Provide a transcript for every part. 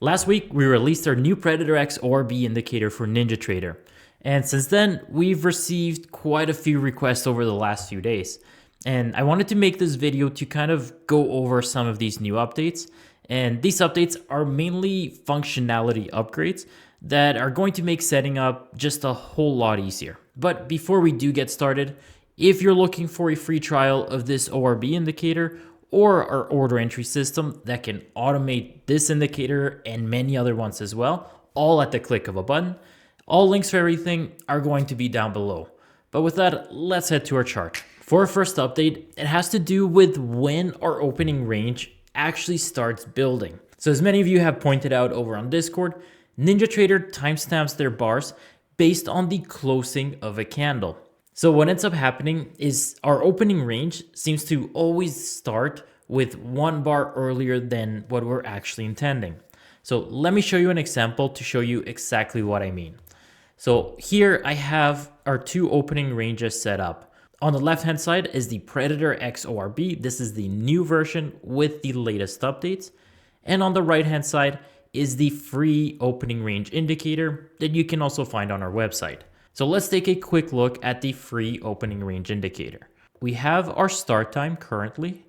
Last week, we released our new Predator X ORB indicator for NinjaTrader. And since then, we've received quite a few requests over the last few days. And I wanted to make this video to kind of go over some of these new updates. And these updates are mainly functionality upgrades that are going to make setting up just a whole lot easier. But before we do get started, if you're looking for a free trial of this ORB indicator or our order entry system that can automate this indicator and many other ones as well, all at the click of a button, all links for everything are going to be down below. But with that, let's head to our chart. For our first update, it has to do with when our opening range actually starts building. So as many of you have pointed out over on Discord, NinjaTrader timestamps their bars based on the closing of a candle. So what ends up happening is our opening range seems to always start with one bar earlier than what we're actually intending. So let me show you an example to show you exactly what I mean. So here I have our two opening ranges set up. On the left hand side is the Predator X ORB. This is the new version with the latest updates. And on the right hand side is the free opening range indicator that you can also find on our website. So let's take a quick look at the free opening range indicator. We have our start time currently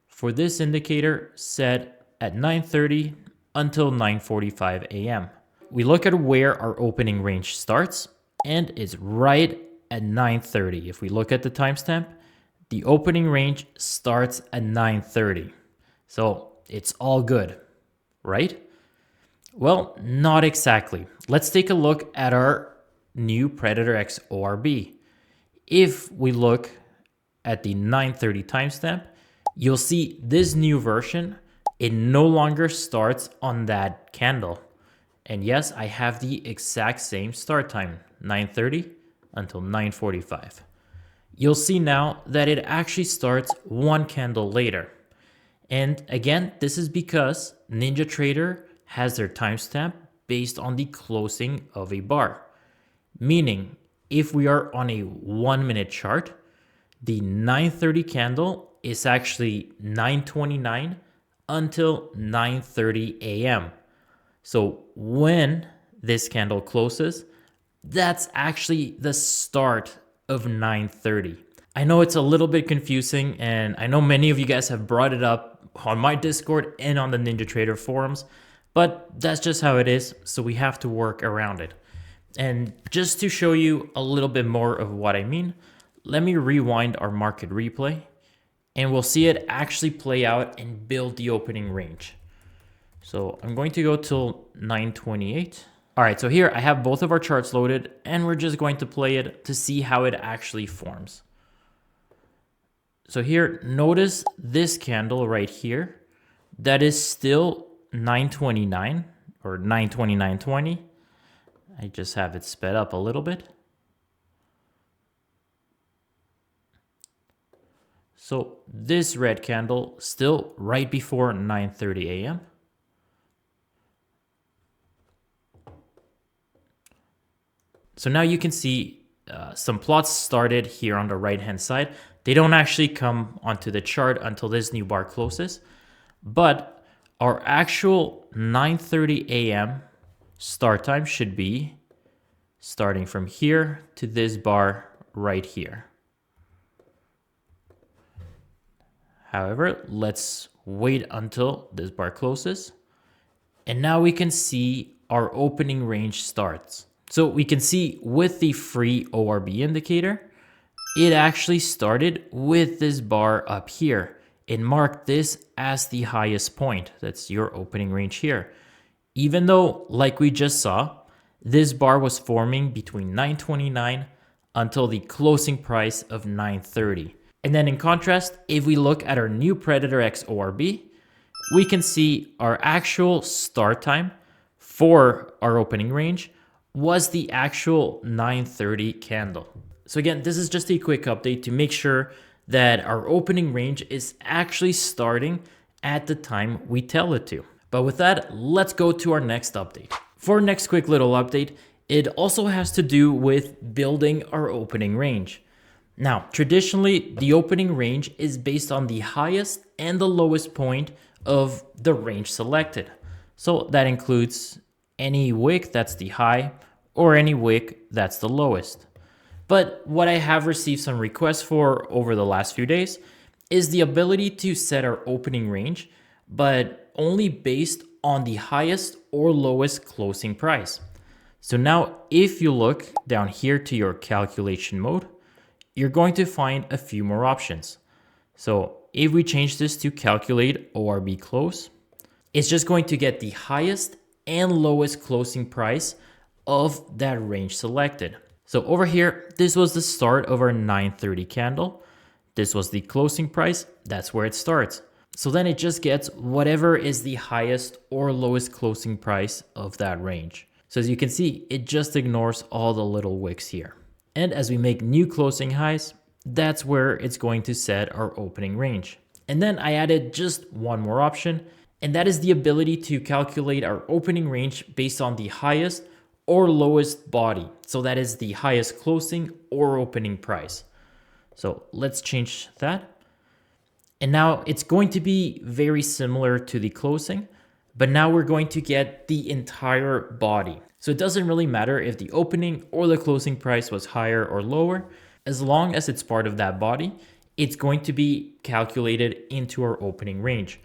for this indicator set at 9:30 until 9:45 a.m. We look at where our opening range starts and it's right at 9:30. If we look at the timestamp, the opening range starts at 9:30. So it's all good, right? Well, not exactly. Let's take a look at our new Predator X ORB. If we look at the 9:30 timestamp, you'll see this new version, it no longer starts on that candle. And yes, I have the exact same start time, 9:30 until 9:45. You'll see now that it actually starts one candle later. And again, this is because NinjaTrader has their timestamp based on the closing of a bar. Meaning, if we are on a 1 minute chart, the 9:30 candle is actually 9:29 until 9:30 a.m. So when this candle closes, that's actually the start of 9:30. I know it's a little bit confusing, and I know many of you guys have brought it up on my Discord and on the NinjaTrader forums, but that's just how it is, so we have to work around it. And just to show you a little bit more of what I mean, let me rewind our market replay and we'll see it actually play out and build the opening range. So I'm going to go till 9:28. All right, so here I have both of our charts loaded and we're just going to play it to see how it actually forms. So here, notice this candle right here, that is still 9:29 or 9:29.20. I just have it sped up a little bit. So this red candle still right before 9:30 a.m. So now you can see some plots started here on the right hand side. They don't actually come onto the chart until this new bar closes, but our actual 9:30 a.m. start time should be starting from here to this bar right here. However, let's wait until this bar closes. And now we can see our opening range starts. So we can see with the free ORB indicator, it actually started with this bar up here. It marked this as the highest point. That's your opening range here. Even though, like we just saw, this bar was forming between 9:29 until the closing price of 9:30. And then in contrast, if we look at our new Predator X ORB, we can see our actual start time for our opening range was the actual 9:30 candle. So again, this is just a quick update to make sure that our opening range is actually starting at the time we tell it to. But with that, let's go to our next update. For our next quick little update, it also has to do with building our opening range. Now, traditionally, the opening range is based on the highest and the lowest point of the range selected. So that includes any wick that's the high or any wick that's the lowest. But what I have received some requests for over the last few days is the ability to set our opening range, but only based on the highest or lowest closing price. So now if you look down here to your calculation mode, you're going to find a few more options. So if we change this to calculate ORB close, it's just going to get the highest and lowest closing price of that range selected. So over here, this was the start of our 930 candle. This was the closing price. That's where it starts. So then it just gets whatever is the highest or lowest closing price of that range. So as you can see, it just ignores all the little wicks here. And as we make new closing highs, that's where it's going to set our opening range. And then I added just one more option, and that is the ability to calculate our opening range based on the highest or lowest body. So that is the highest closing or opening price. So let's change that. And now it's going to be very similar to the closing, but now we're going to get the entire body. So it doesn't really matter if the opening or the closing price was higher or lower. As long as it's part of that body, it's going to be calculated into our opening range.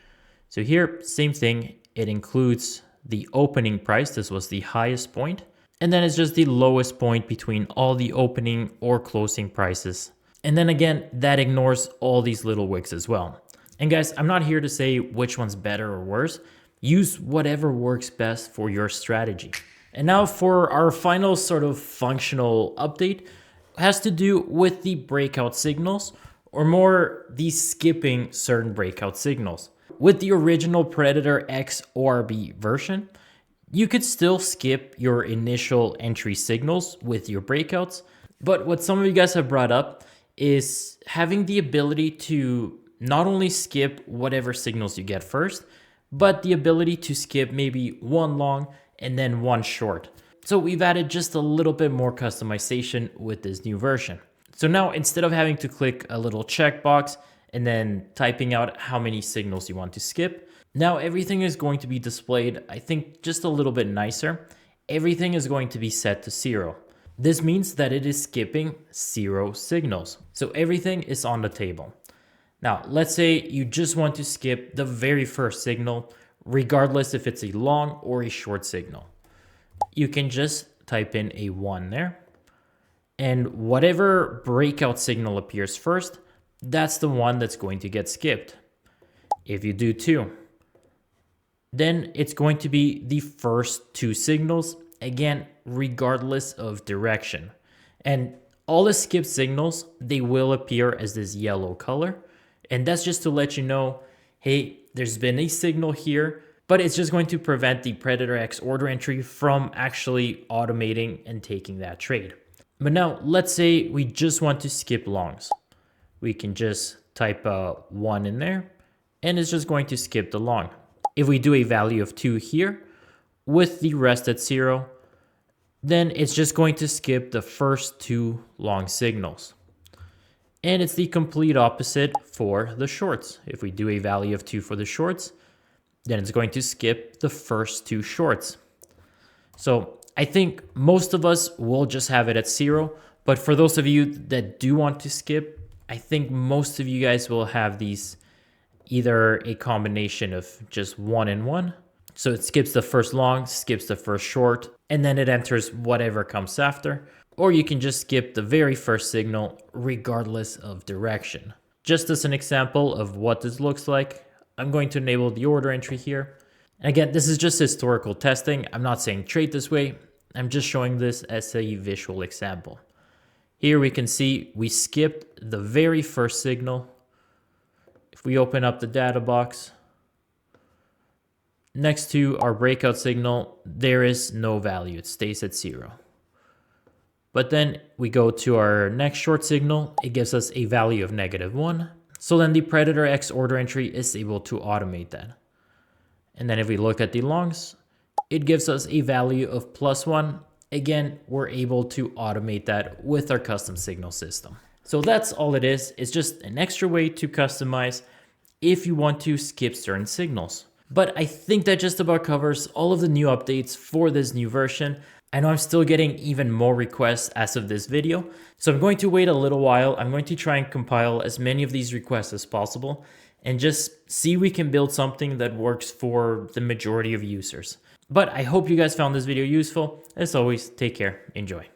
So here, same thing, it includes the opening price. This was the highest point. And then it's just the lowest point between all the opening or closing prices. And then again, that ignores all these little wicks as well. And guys, I'm not here to say which one's better or worse. Use whatever works best for your strategy. And now for our final sort of functional update, has to do with the breakout signals, or more the skipping certain breakout signals. With the original Predator X ORB version, you could still skip your initial entry signals with your breakouts. But what some of you guys have brought up is having the ability to not only skip whatever signals you get first, but the ability to skip maybe one long and then one short. So we've added just a little bit more customization with this new version. So now instead of having to click a little checkbox and then typing out how many signals you want to skip, now everything is going to be displayed, I think, just a little bit nicer. Everything is going to be set to 0. This means that it is skipping 0 signals. So everything is on the table. Now, let's say you just want to skip the very first signal, regardless if it's a long or a short signal. You can just type in a 1 there. And whatever breakout signal appears first, that's the one that's going to get skipped. If you do 2, then it's going to be the first 2 signals, again, regardless of direction. And all the skipped signals, they will appear as this yellow color. And that's just to let you know, hey, there's been a signal here, but it's just going to prevent the Predator X order entry from actually automating and taking that trade. But now let's say we just want to skip longs. We can just type 1 in there and it's just going to skip the long. If we do a value of 2 here with the rest at 0, then it's just going to skip the first 2 long signals. And it's the complete opposite for the shorts. If we do a value of 2 for the shorts, then it's going to skip the first 2 shorts. So I think most of us will just have it at 0, but for those of you that do want to skip, I think most of you guys will have these either a combination of just 1 and 1. So it skips the first long, skips the first short, and then it enters whatever comes after. Or you can just skip the very first signal regardless of direction. Just as an example of what this looks like, I'm going to enable the order entry here. And again, this is just historical testing. I'm not saying trade this way. I'm just showing this as a visual example. Here we can see we skipped the very first signal. If we open up the data box, next to our breakout signal, there is no value. It stays at 0. But then we go to our next short signal. It gives us a value of -1. So then the Predator X order entry is able to automate that. And then if we look at the longs, it gives us a value of +1. Again, we're able to automate that with our custom signal system. So that's all it is. It's just an extra way to customize if you want to skip certain signals. But I think that just about covers all of the new updates for this new version. I know I'm still getting even more requests as of this video, so I'm going to wait a little while. I'm going to try and compile as many of these requests as possible and just see if we can build something that works for the majority of users. But I hope you guys found this video useful. As always, take care, enjoy.